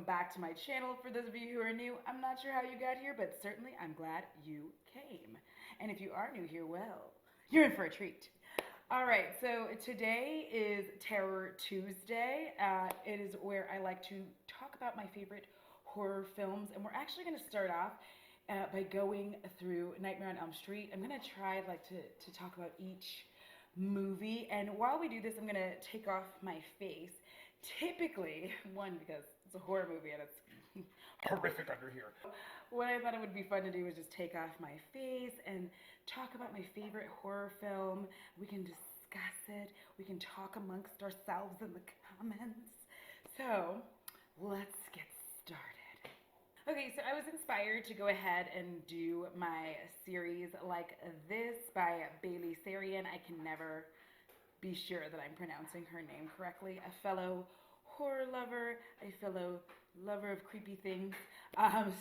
back to my channel. For those of you who are new, I'm not sure how you got here, but certainly I'm glad you came. And if you are new here, well, you're in for a treat. All right, so today is Terror Tuesday. It is where I like to talk about my favorite horror films, and we're actually going to start off by going through Nightmare on Elm Street. I'm going to try to talk about each movie, and while we do this, I'm going to take off my face. Typically, one, because it's a horror movie and it's horrific under here. What I thought it would be fun to do is just take off my face and talk about my favorite horror film. We can discuss it. We can talk amongst ourselves in the comments. So, let's get started. Okay, so I was inspired to go ahead and do my series like this by Bailey Sarian. I can never be sure that I'm pronouncing her name correctly. A fellow horror lover, a fellow lover of creepy things.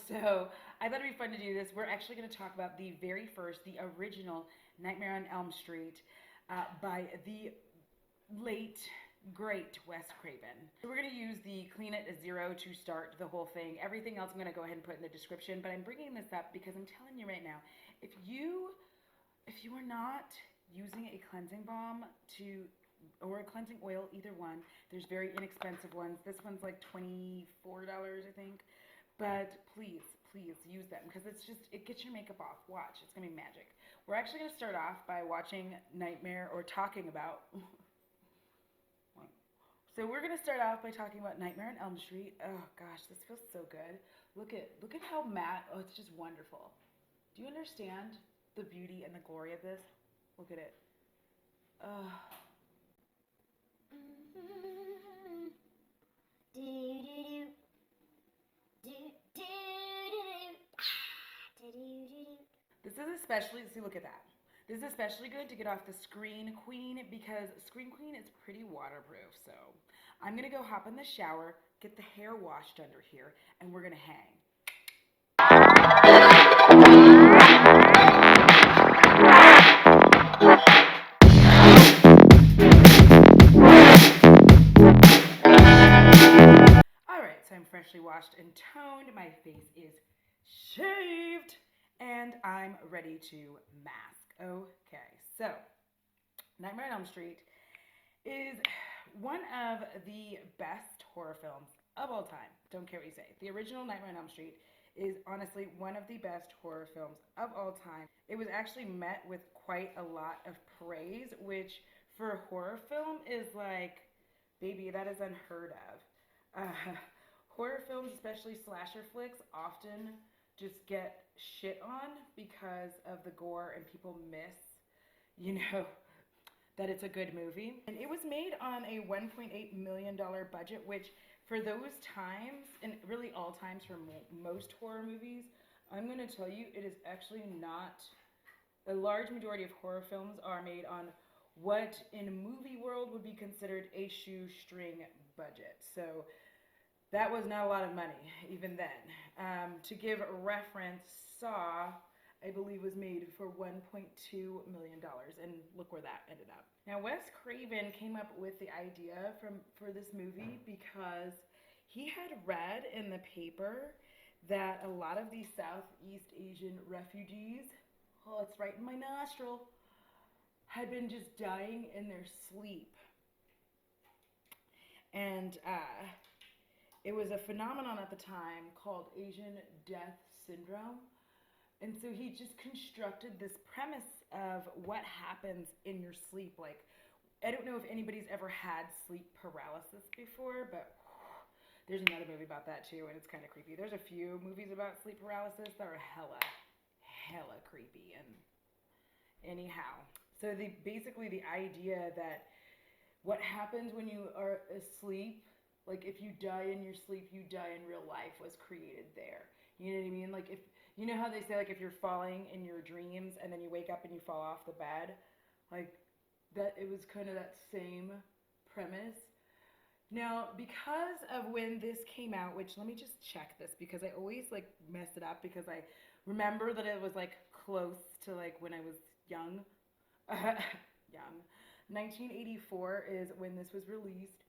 So I thought it'd be fun to do this. We're actually going to talk about the very first, the original Nightmare on Elm Street by the late, great Wes Craven. So we're going to use the Clean It as Zero to start the whole thing. Everything else I'm going to go ahead and put in the description, but I'm bringing this up because I'm telling you right now, if you are not using a cleansing balm or a cleansing oil, either one. There's very inexpensive ones. This one's like $24, I think. But please use them because it gets your makeup off. Watch, it's gonna be magic. We're actually gonna start off by watching Nightmare, or talking about. So we're gonna start off by talking about Nightmare on Elm Street. Oh gosh, this feels so good. Look at how matte. Oh, it's just wonderful. Do you understand the beauty and the glory of this? Look at it. This is especially, see, look at that. This is especially good to get off the Screen Queen because Screen Queen is pretty waterproof. So I'm gonna go hop in the shower, get the hair washed under here, and we're gonna hang. I'm freshly washed and toned. My face is shaved, and I'm ready to mask. Okay, so Nightmare on Elm Street is one of the best horror films of all time. Don't care what you say. The original Nightmare on Elm Street is honestly one of the best horror films of all time. It was actually met with quite a lot of praise, which for a horror film is like, baby, that is unheard of. Horror films, especially slasher flicks, often just get shit on because of the gore and people miss, that it's a good movie. And it was made on a $1.8 million budget, which for those times, and really all times for most horror movies, I'm going to tell you it is actually not. A large majority of horror films are made on what in movie world would be considered a shoestring budget. So that was not a lot of money, even then. To give a reference, Saw, I believe, was made for $1.2 million, and look where that ended up. Now, Wes Craven came up with the idea for this movie because he had read in the paper that a lot of these Southeast Asian refugees, oh, it's right in my nostril, had been just dying in their sleep. And it was a phenomenon at the time called Asian death syndrome. And so he just constructed this premise of what happens in your sleep. Like, I don't know if anybody's ever had sleep paralysis before, but there's another movie about that too, and it's kind of creepy. There's a few movies about sleep paralysis that are hella creepy. And anyhow, so basically the idea that what happens when you are asleep, like if you die in your sleep, you die in real life, was created there. You know what I mean? Like, if you know how they say, like, if you're falling in your dreams and then you wake up and you fall off the bed, like that, it was kind of that same premise. Now, because of when this came out, which let me just check this because I always like mess it up because I remember that it was like close to like when I was young. 1984 is when this was released.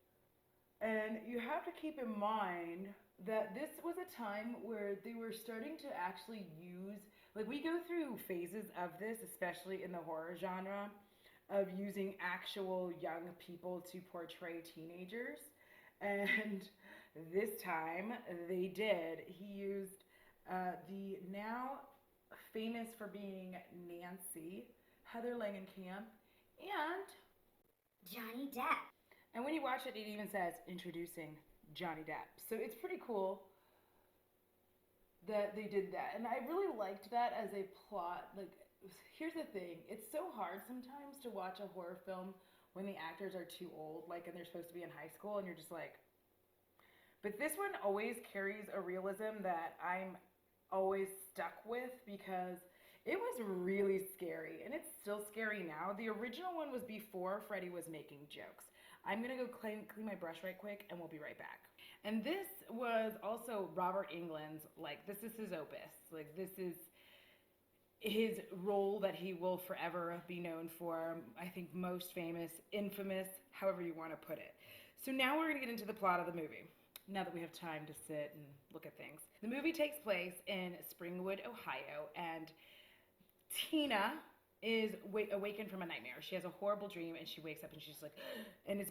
And you have to keep in mind that this was a time where they were starting to actually use, like, we go through phases of this, especially in the horror genre, of using actual young people to portray teenagers. And this time they did. He used the now famous for being Nancy, Heather Langenkamp, and Johnny Depp. and when you watch it, it even says introducing Johnny Depp. So it's pretty cool that they did that. And I really liked that as a plot. Like, here's the thing, it's so hard sometimes to watch a horror film when the actors are too old, like, and they're supposed to be in high school, and you're just like, but this one always carries a realism that I'm always stuck with because it was really scary, and it's still scary now. The original one was before Freddy was making jokes. I'm gonna go clean my brush right quick, and we'll be right back. And this was also Robert Englund's, like, this is his opus. Like, this is his role that he will forever be known for. I think most famous, infamous, however you want to put it. So now we're gonna get into the plot of the movie, now that we have time to sit and look at things. The movie takes place in Springwood, Ohio, and Tina is awakened from a nightmare. She has a horrible dream, and she wakes up and she's like, and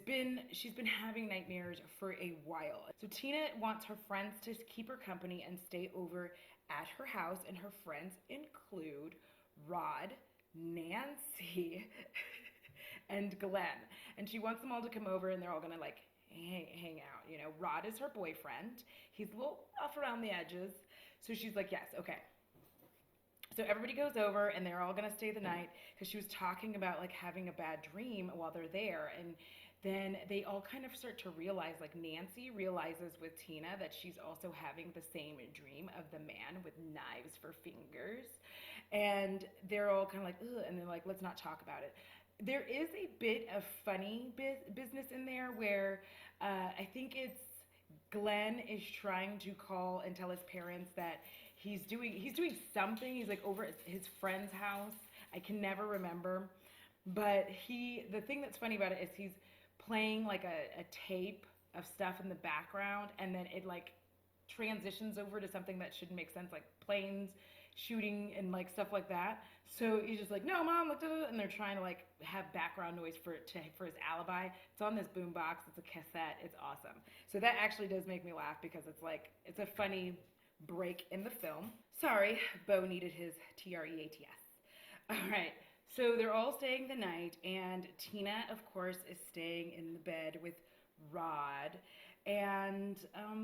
she's been having nightmares for a while. So Tina wants her friends to keep her company and stay over at her house, and her friends include Rod, Nancy, and Glenn. And she wants them all to come over, and they're all gonna like hang out. You know, Rod is her boyfriend. He's a little off around the edges, so she's like, yes, okay. So everybody goes over, and they're all gonna stay the night because she was talking about like having a bad dream while they're there. And then they all kind of start to realize, like, Nancy realizes with Tina that she's also having the same dream of the man with knives for fingers. And they're all kind of like, ugh, and they're like, let's not talk about it. There is a bit of funny business in there where I think it's Glenn is trying to call and tell his parents that he's doing something. He's like over at his friend's house. I can never remember. But the thing that's funny about it is he's playing like a tape of stuff in the background, and then it like transitions over to something that shouldn't make sense, like planes shooting and like stuff like that. So he's just like, no, mom, look, and they're trying to like have background noise for his alibi. It's on this boombox. It's a cassette. It's awesome. So that actually does make me laugh because it's a funny break in the film. Sorry, Bo needed his TREATS. All right. So they're all staying the night, and Tina, of course, is staying in the bed with Rod, and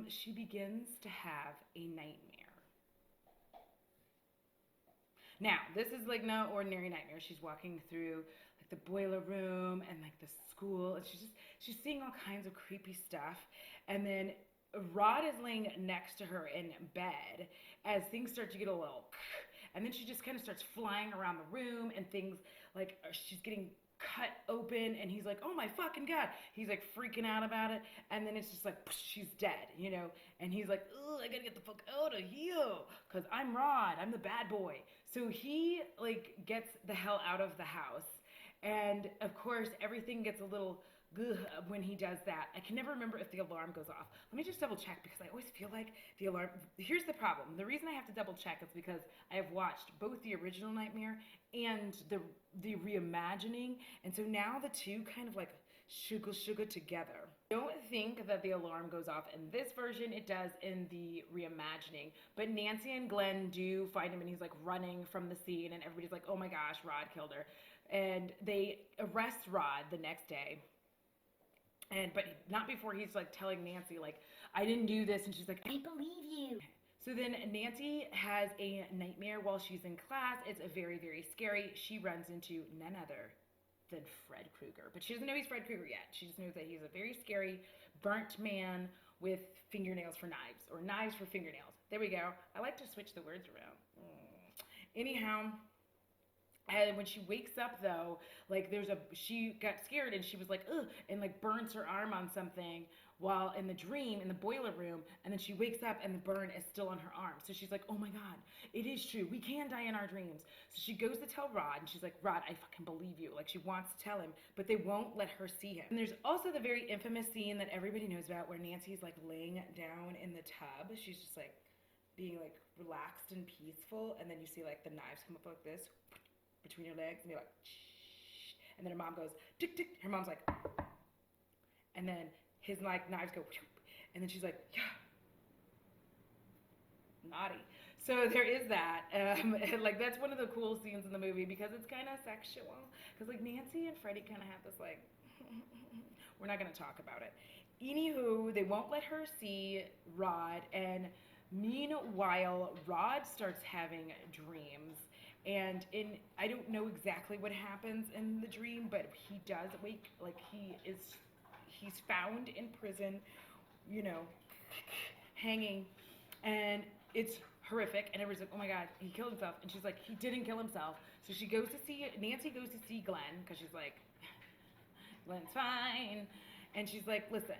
she begins to have a nightmare. Now, this is like no ordinary nightmare. She's walking through like the boiler room and like the school, and she's seeing all kinds of creepy stuff. And then Rod is laying next to her in bed as things start to get a little, and then she just kind of starts flying around the room, and things like she's getting cut open, and he's like, oh my fucking god, he's like freaking out about it. And then it's just like, she's dead, you know. And he's like, oh, I gotta get the fuck out of here because I'm Rod, I'm the bad boy. So he like gets the hell out of the house, and of course everything gets a little when he does that. I can never remember if the alarm goes off. Let me just double check because I always feel like the alarm. Here's the problem. The reason I have to double check is because I have watched both the original Nightmare and the reimagining, and so now the two kind of like sugar together. I don't think that the alarm goes off in this version. It does in the reimagining. But Nancy and Glenn do find him, and he's like running from the scene, and everybody's like, oh my gosh, Rod killed her. And they arrest Rod the next day. But not before he's like telling Nancy, like, I didn't do this. And she's like, I believe you. So then Nancy has a nightmare while she's in class. It's a very, very scary. She runs into none other than Fred Krueger. But she doesn't know he's Fred Krueger yet. She just knows that he's a very scary, burnt man with fingernails for knives, or knives for fingernails. There we go. I like to switch the words around. Anyhow, and when she wakes up though, like she got scared and she was like, ugh, and like burns her arm on something while in the dream in the boiler room, and then she wakes up and the burn is still on her arm. So she's like, oh my God, it is true. We can die in our dreams. So she goes to tell Rod, and she's like, Rod, I fucking believe you. Like, she wants to tell him, but they won't let her see him. And there's also the very infamous scene that everybody knows about where Nancy's like laying down in the tub. She's just like being like relaxed and peaceful, and then you see like the knives come up like this between her legs, and you're like, shh. And then her mom goes, tick, tick. Her mom's like, and then his like knives go, and then she's like, yeah, naughty. So there is that. And like that's one of the cool scenes in the movie because it's kind of sexual. Because like Nancy and Freddy kind of have this like, we're not gonna talk about it. Anywho, they won't let her see Rod, and meanwhile, Rod starts having dreams. And I don't know exactly what happens in the dream, but he does wake, like he's found in prison, you know, hanging, and it's horrific, and everybody's like, oh my God, he killed himself, and she's like, he didn't kill himself. So Nancy goes to see Glenn, because she's like, Glenn's fine, and she's like, listen,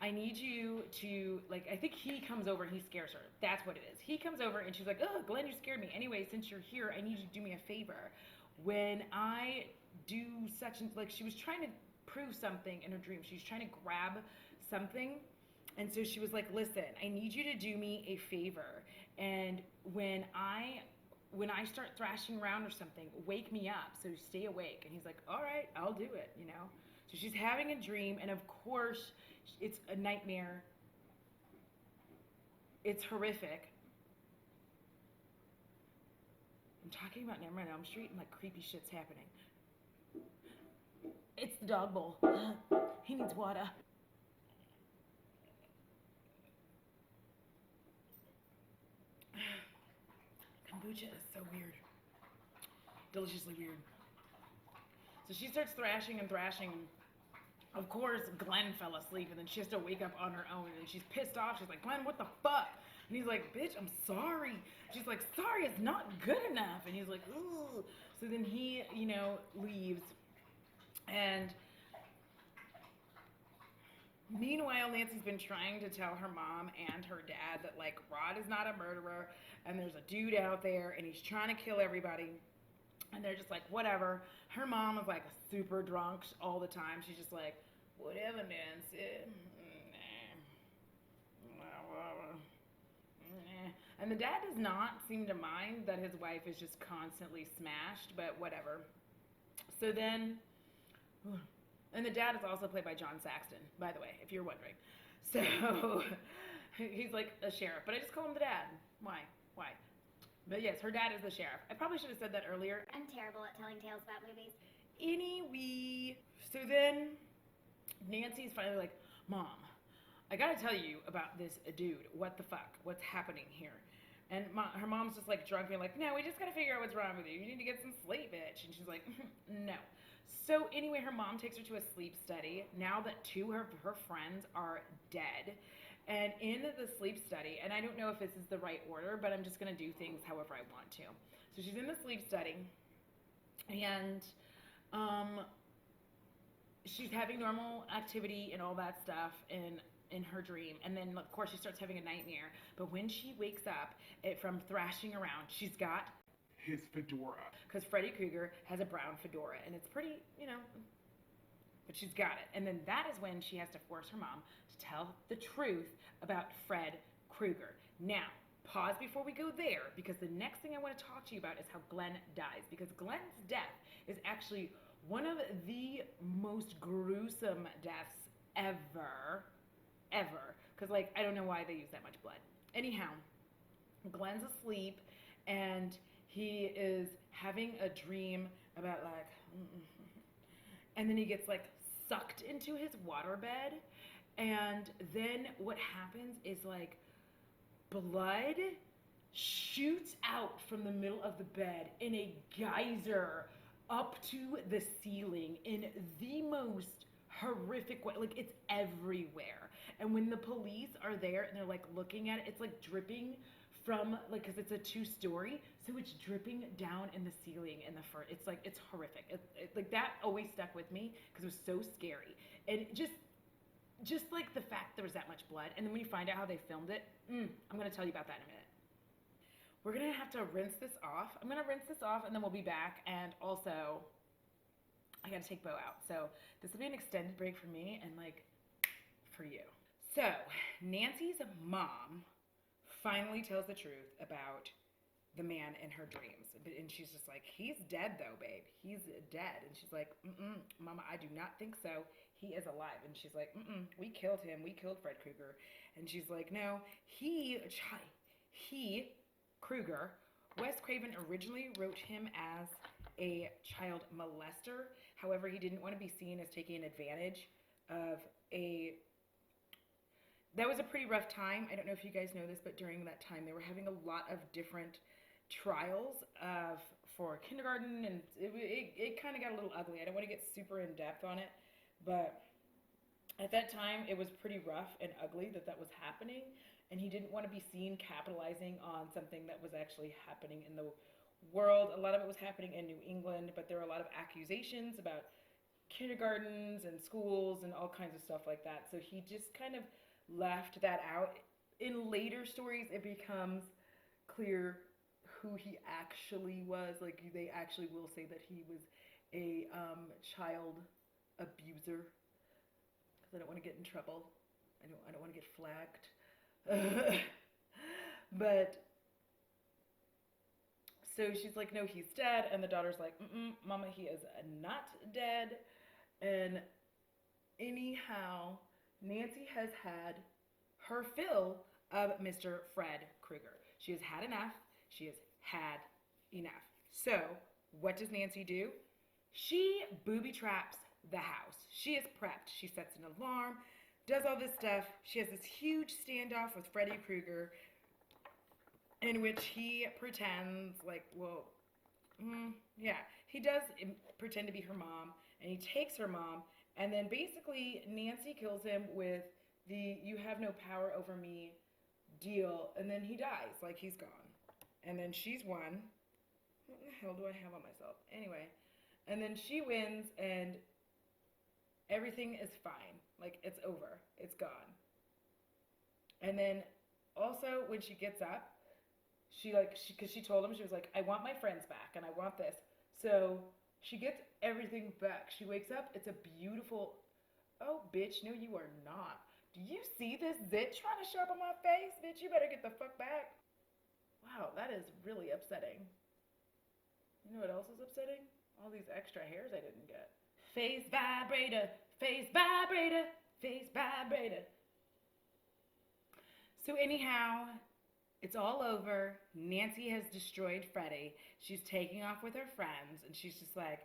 I need you to, like, I think he comes over and he scares her. That's what it is. He comes over and she's like, oh, Glenn, you scared me. Anyway, since you're here, I need you to do me a favor. When I do such, and like, she was trying to prove something in her dream. She was trying to grab something. And so she was like, listen, I need you to do me a favor. And when I start thrashing around or something, wake me up. So stay awake. And he's like, all right, I'll do it, you know? So she's having a dream, and of course, it's a nightmare. It's horrific. I'm talking about Nightmare on Elm Street, and like creepy shit's happening. It's the dog bowl. He needs water. Kombucha is so weird. Deliciously weird. So she starts thrashing and thrashing. Of course, Glenn fell asleep, and then she has to wake up on her own, and she's pissed off. She's like, Glenn, what the fuck? And he's like, bitch, I'm sorry. She's like, sorry, it's not good enough. And he's like, ooh. So then he, you know, leaves. And meanwhile, Nancy's been trying to tell her mom and her dad that, like, Rod is not a murderer, and there's a dude out there, and he's trying to kill everybody. And they're just like, whatever. Her mom is like super drunk all the time. She's just like, whatever, Nancy. And the dad does not seem to mind that his wife is just constantly smashed, but whatever. So then, and the dad is also played by John Saxton, by the way, if you're wondering. So he's like a sheriff, but I just call him the dad. Why? But yes, her dad is the sheriff. I probably should have said that earlier. I'm terrible at telling tales about movies. Anyway, so then Nancy's finally like, Mom, I gotta tell you about this dude. What the fuck? What's happening here? And her mom's just like drunk and like, no, we just gotta figure out what's wrong with you. You need to get some sleep, bitch. And she's like, no. So anyway, her mom takes her to a sleep study now that two of her friends are dead. And in the sleep study, and I don't know if this is the right order, but I'm just going to do things however I want to. So she's in the sleep study, and she's having normal activity and all that stuff in her dream. And then, of course, she starts having a nightmare. But when she wakes up from thrashing around, she's got his fedora. Because Freddy Krueger has a brown fedora, and it's pretty, you know, but she's got it. And then that is when she has to force her mom to tell the truth about Fred Krueger. Now, pause before we go there, because the next thing I want to talk to you about is how Glenn dies. Because Glenn's death is actually one of the most gruesome deaths ever. Because, like, I don't know why they use that much blood. Anyhow, Glenn's asleep, and he is having a dream about, like, and then he gets, like, sucked into his waterbed, and then what happens is, like, blood shoots out from the middle of the bed in a geyser up to the ceiling in the most horrific way. Like, it's everywhere. And when the police are there and they're, like, looking at it, it's, like, dripping from, like, because it's a 2-story, so it's dripping down in the ceiling in the first. It's like, it's horrific. Like, that always stuck with me because it was so scary. And just just like the fact there was that much blood, and then when you find out how they filmed it, I'm gonna tell you about that in a minute. We're gonna have to rinse this off. I'm gonna rinse this off, and then we'll be back. And also, I gotta take Bo out, so this will be an extended break for me and like for you. So Nancy's mom finally tells the truth about the man in her dreams, and she's just like, he's dead though, babe, he's dead. And she's like, mama, I do not think so, he is alive. And she's like, we killed him, we killed Fred Krueger. And she's like, no, he Krueger, Wes Craven originally wrote him as a child molester. However, he didn't want to be seen as taking advantage of that was a pretty rough time. I don't know if you guys know this, but during that time they were having a lot of different trials for kindergarten, and it kind of got a little ugly. I don't want to get super in depth on it, but at that time it was pretty rough and ugly that was happening, and he didn't want to be seen capitalizing on something that was actually happening in the world. A lot of it was happening in New England, but there were a lot of accusations about kindergartens and schools and all kinds of stuff like that. So he just kind of left that out. In later stories, it becomes clear who he actually was. Like, they actually will say that he was a child abuser. Because I don't want to get in trouble. I don't want to get flagged. But so she's like, no, he's dead. And the daughter's like, mama, he is not dead. And anyhow, Nancy has had her fill of Mr. Fred Krueger. She has had enough. She has had enough. So what does Nancy do? She booby traps the house. She is prepped. She sets an alarm, does all this stuff. She has this huge standoff with Freddy Krueger in which he pretends like, well, yeah, he does pretend to be her mom, and he takes her mom, and then basically Nancy kills him with the "you have no power over me" deal, and then he dies, like he's gone. And then she's won. What the hell do I have on myself? Anyway, and then she wins, and everything is fine. Like, it's over. It's gone. And then also when she gets up, because she told him, she was like, I want my friends back, and I want this. So she gets everything back. She wakes up. It's a beautiful, oh, bitch, no, you are not. Do you see this zit trying to show up on my face? Bitch, you better get the fuck back. Wow, that is really upsetting. You know what else is upsetting? All these extra hairs I didn't get. Face vibrator, face vibrator, face vibrator. So anyhow, it's all over. Nancy has destroyed Freddy. She's taking off with her friends, and she's just like,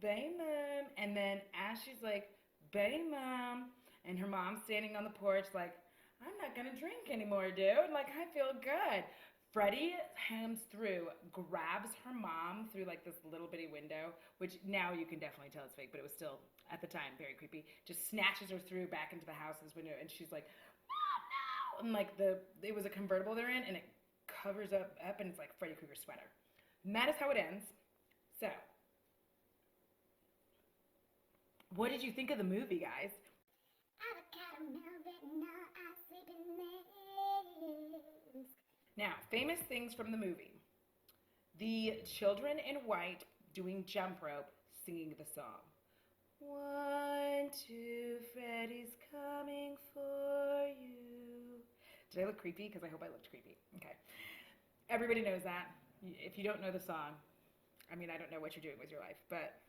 "Bye, Mom." And then as she's like, "Bye, Mom," and her mom's standing on the porch like, "I'm not gonna drink anymore, dude. Like, I feel good." Freddy comes through, grabs her mom through like this little bitty window, which now you can definitely tell it's fake, but it was still, at the time, very creepy. Just snatches her through back into the house's window, and she's like, "Mom, no!" And like it was a convertible they're in, and it covers up, and it's like Freddy Krueger's sweater. And that is how it ends. So, what did you think of the movie, guys? Now, famous things from the movie. The children in white doing jump rope, singing the song. 1, 2, Freddy's coming for you. Did I look creepy? Because I hope I looked creepy. Okay. Everybody knows that. If you don't know the song, I mean, I don't know what you're doing with your life, but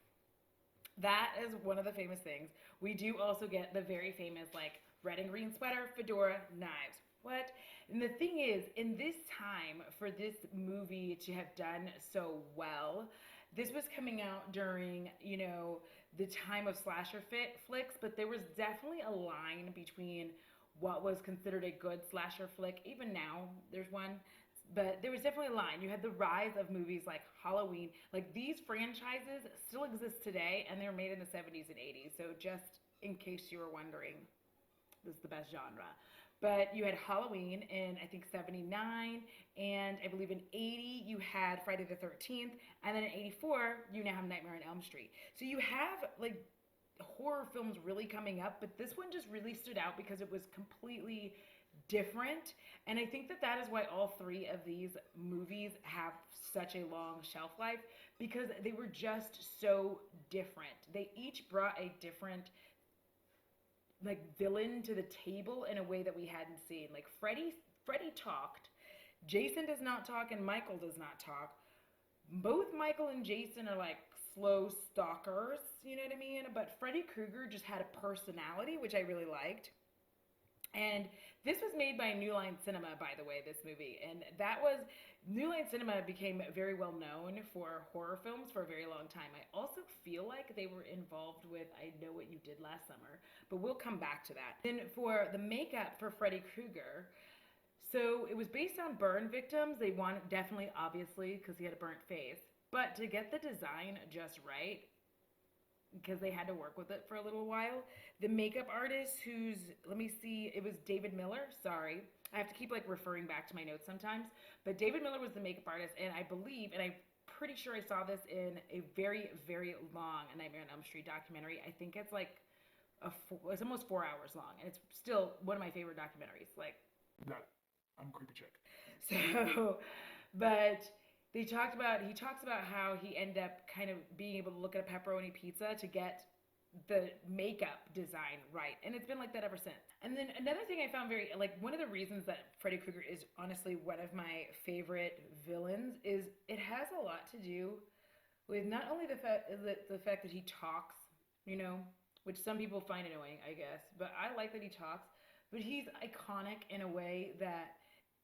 that is one of the famous things. We do also get the very famous, like, red and green sweater, fedora, knives. What? And the thing is, in this time, for this movie to have done so well, this was coming out during, you know, the time of slasher flicks, but there was definitely a line between what was considered a good slasher flick. Even now, there's one. But there was definitely a line. You had the rise of movies like Halloween. Like, these franchises still exist today, and they were made in the 70s and 80s. So just in case you were wondering, this is the best genre. But you had Halloween in, I think, 79, and I believe in 80 you had Friday the 13th, and then in 84 you now have Nightmare on Elm Street. So you have, like, horror films really coming up, but this one just really stood out because it was completely different. And I think that that is why all three of these movies have such a long shelf life, because they were just so different. They each brought a different like villain to the table in a way that we hadn't seen. Like Freddy talked, Jason does not talk, and Michael does not talk. Both Michael and Jason are like slow stalkers, you know what I mean? But Freddy Krueger just had a personality, which I really liked. And this was made by New Line Cinema, by the way, this movie. And that was, New Line Cinema became very well known for horror films for a very long time. I also feel like they were involved with I Know What You Did Last Summer, but we'll come back to that. Then for the makeup for Freddy Krueger, so it was based on burn victims. They wanted, definitely, obviously, because he had a burnt face. But to get the design just right, because they had to work with it for a little while. The makeup artist who's, let me see, it was David Miller. Sorry. I have to keep like referring back to my notes sometimes. But David Miller was the makeup artist, and I believe, and I'm pretty sure I saw this in a very, very long A Nightmare on Elm Street documentary. I think it's like, it's almost 4 hours long, and it's still one of my favorite documentaries. Like, That I'm a creepy chick. so, but he talks about how he ended up kind of being able to look at a pepperoni pizza to get the makeup design right. And it's been like that ever since. And then another thing I found very, like, one of the reasons that Freddy Krueger is honestly one of my favorite villains is it has a lot to do with not only the fact that he talks, you know, which some people find annoying, I guess, but I like that he talks, but he's iconic in a way that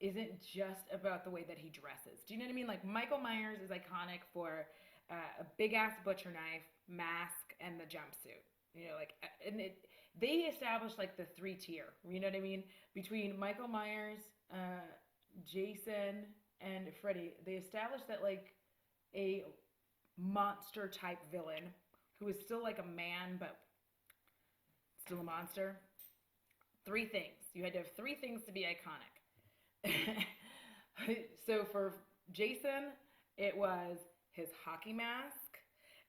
isn't just about the way that he dresses. Do you know what I mean? Like, Michael Myers is iconic for a big ass butcher knife, mask, and the jumpsuit. You know, like, and they established like the 3-tier. You know what I mean? Between Michael Myers, Jason, and Freddy, they established that like a monster type villain who is still like a man but still a monster. 3 things. You had to have 3 things to be iconic. So for Jason, it was his hockey mask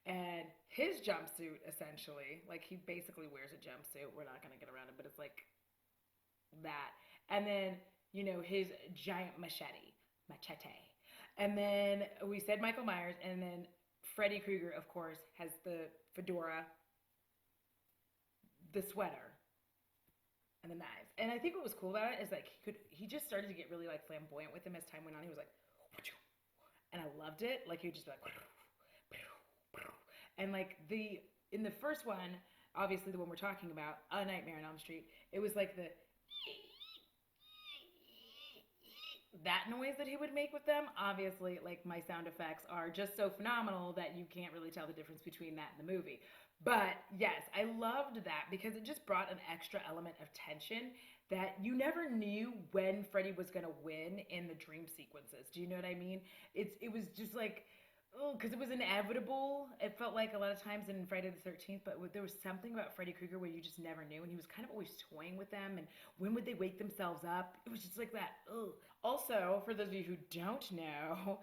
and his jumpsuit, essentially. Like, he basically wears a jumpsuit. We're not going to get around it, but it's like that. And then, you know, his giant machete. And then we said Michael Myers, and then Freddy Krueger, of course, has the fedora, the sweater, and the knives. And I think what was cool about it is like he just started to get really like flamboyant with them as time went on. He was like, and I loved it. Like, he would just be like, and like in the first one, obviously the one we're talking about, A Nightmare on Elm Street, it was like that noise that he would make with them. Obviously, like, my sound effects are just so phenomenal that you can't really tell the difference between that and the movie. But yes, I loved that because it just brought an extra element of tension that you never knew when Freddy was going to win in the dream sequences. Do you know what I mean? It was just like, oh, because it was inevitable. It felt like a lot of times in Friday the 13th, but there was something about Freddy Krueger where you just never knew, and he was kind of always toying with them, and when would they wake themselves up? It was just like that, ugh. Also, for those of you who don't know,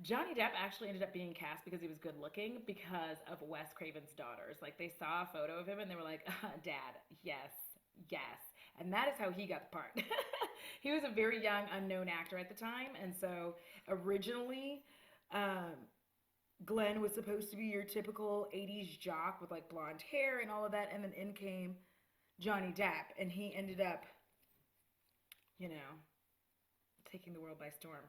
Johnny Depp actually ended up being cast because he was good looking because of Wes Craven's daughters. Like, they saw a photo of him and they were like, Dad, yes, yes. And that is how he got the part. He was a very young, unknown actor at the time. And so originally, Glenn was supposed to be your typical 80s jock with like blonde hair and all of that. And then in came Johnny Depp, and he ended up, you know, taking the world by storm.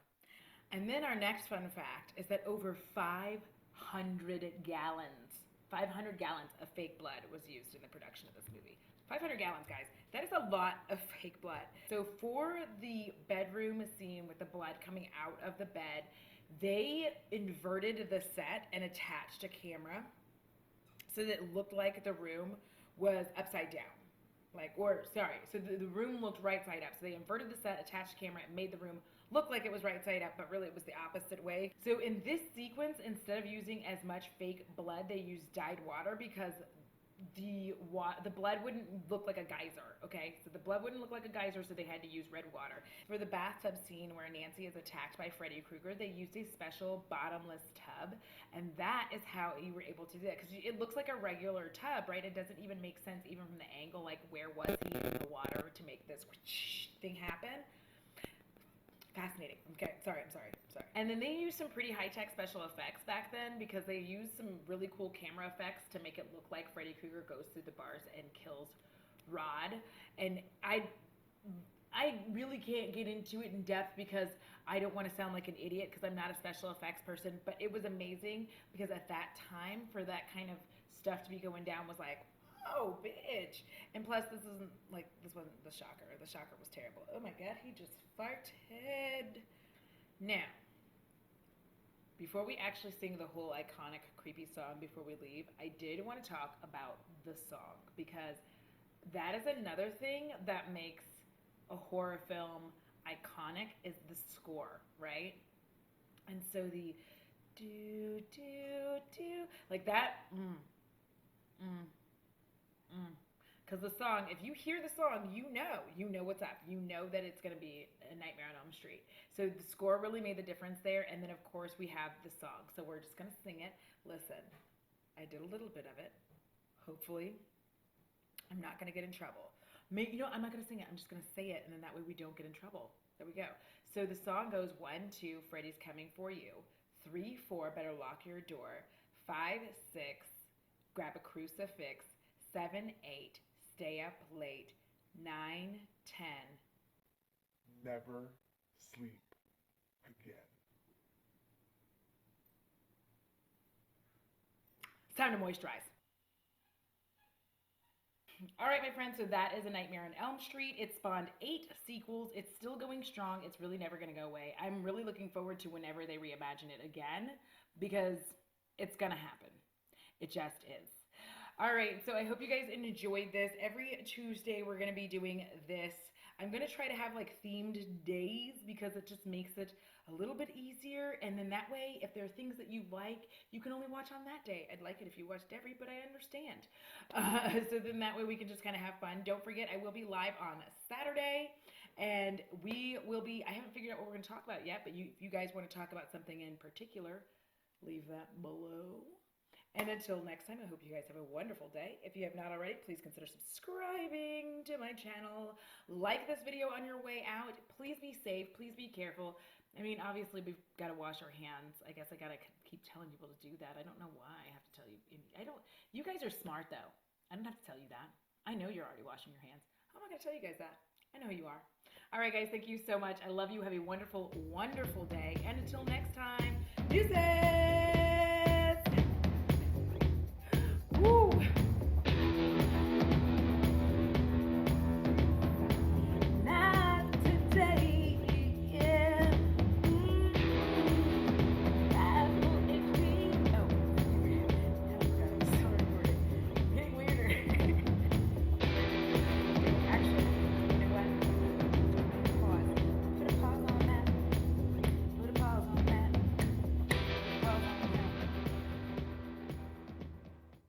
And then our next fun fact is that over 500 gallons of fake blood was used in the production of this movie. 500 gallons, guys. That is a lot of fake blood. So for the bedroom scene with the blood coming out of the bed, they inverted the set and attached a camera so that it looked like the room was upside down. So the room looked right side up. So they inverted the set, attached a camera, and made the room look like it was right side up, but really it was the opposite way. So in this sequence, instead of using as much fake blood, they used dyed water because the blood wouldn't look like a geyser, okay? So the blood wouldn't look like a geyser, so they had to use red water. For the bathtub scene where Nancy is attacked by Freddy Krueger, they used a special bottomless tub, and that is how you were able to do it, because it looks like a regular tub, right? It doesn't even make sense even from the angle, like where was he in the water to make this thing happen? Fascinating. Okay, sorry. And then they used some pretty high-tech special effects back then because they used some really cool camera effects to make it look like Freddy Krueger goes through the bars and kills Rod. And I really can't get into it in depth because I don't want to sound like an idiot because I'm not a special effects person, but it was amazing because at that time for that kind of stuff to be going down was like, oh, bitch. And plus, this wasn't the shocker. The shocker was terrible. Oh my God, he just farted. Now, before we actually sing the whole iconic creepy song before we leave, I did want to talk about the song because that is another thing that makes a horror film iconic is the score, right? And so the do, do, do, like that, because the song, if you hear the song, you know what's up. You know that it's going to be A Nightmare on Elm Street. So the score really made the difference there. And then, of course, we have the song. So we're just going to sing it. Listen, I did a little bit of it. Hopefully, I'm not going to get in trouble. I'm not going to sing it. I'm just going to say it. And then that way we don't get in trouble. There we go. So the song goes 1, 2, Freddy's coming for you. 3, 4, better lock your door. 5, 6, grab a crucifix. 7, 8, stay up late. 9, 10. Never sleep again. It's time to moisturize. All right, my friends, so that is A Nightmare on Elm Street. It spawned 8 sequels. It's still going strong. It's really never going to go away. I'm really looking forward to whenever they reimagine it again because it's going to happen. It just is. All right, so I hope you guys enjoyed this. Every Tuesday, we're going to be doing this. I'm going to try to have like themed days because it just makes it a little bit easier. And then that way, if there are things that you like, you can only watch on that day. I'd like it if you watched every, but I understand. So then that way we can just kind of have fun. Don't forget, I will be live on Saturday. And we will be, I haven't figured out what we're going to talk about yet, but if you guys want to talk about something in particular, leave that below. And until next time, I hope you guys have a wonderful day. If you have not already, please consider subscribing to my channel. Like this video on your way out. Please be safe. Please be careful. I mean, obviously, we've got to wash our hands. I guess I got to keep telling people to do that. I don't know why I have to tell you. You guys are smart, though. I don't have to tell you that. I know you're already washing your hands. How am I going to tell you guys that? I know you are. All right, guys, thank you so much. I love you. Have a wonderful, wonderful day. And until next time, deuces!